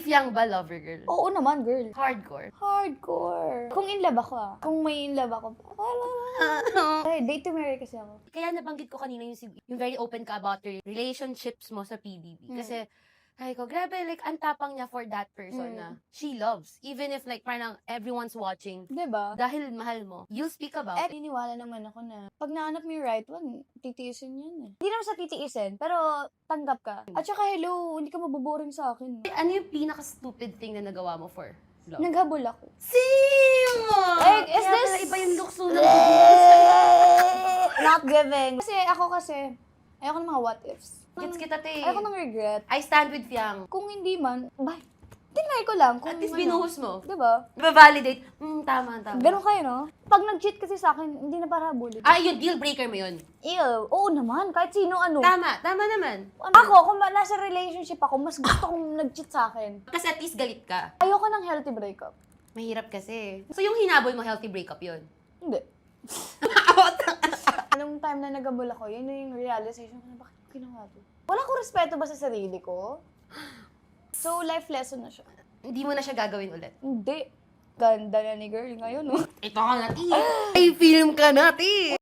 Fiang ba lover girl? Oo naman, girl. Hardcore. Hardcore. Kung in love ako Kung may in love ako, ay, date to marry kasi ako. Kaya nabanggit ko kanina yung very open ka about your relationships mo sa PBB. Kasi, ay ko, grabe, like, ang tapang niya for that person na she loves. Even if, like, parang everyone's watching. Diba? Dahil mahal mo, you'll speak about it. Niniwala naman ako na pag nahanap mo yung right one, titiisin yan eh. Hindi naman sa titiisin, pero tanggap ka. At saka, hello, hindi ka maboboring sa akin. Ano yung pinaka-stupid thing na nagawa mo for love? Naghabol ako. Same! Like, is Kaya this- pala iba yung lukso ng Not giving. Kasi, ayoko ng mga what ifs. Gets kita, te. Ayoko ng regret. I stand with Fiang. Kung hindi man, bye. Tinry ko lang. Kung At least ano. binuhos mo. Diba? Validate. Tama. Ganun kayo, no? Pag nag-cheat kasi sa akin, hindi na para habulin. Yun, deal breaker mo yun. Ew, oo naman. Kahit sino ano. Tama naman. Ako, kung nasa relationship ako, mas gusto kong nag-cheat sa akin. Kasi at least galit ka. Ayoko ng healthy breakup. Mahirap kasi. So yung hinabol mo, healthy breakup yun. Hindi. Anong time na nagabol ako, yun yung realization ko na bakit ko ginawa to. Wala ko respeto ba sa sarili ko? So, life lesson na siya. Hindi mo na siya gagawin ulit. Hindi. Ganda na ni girl ngayon, no? Ito ka na, ti. Ay, film ka na, ti.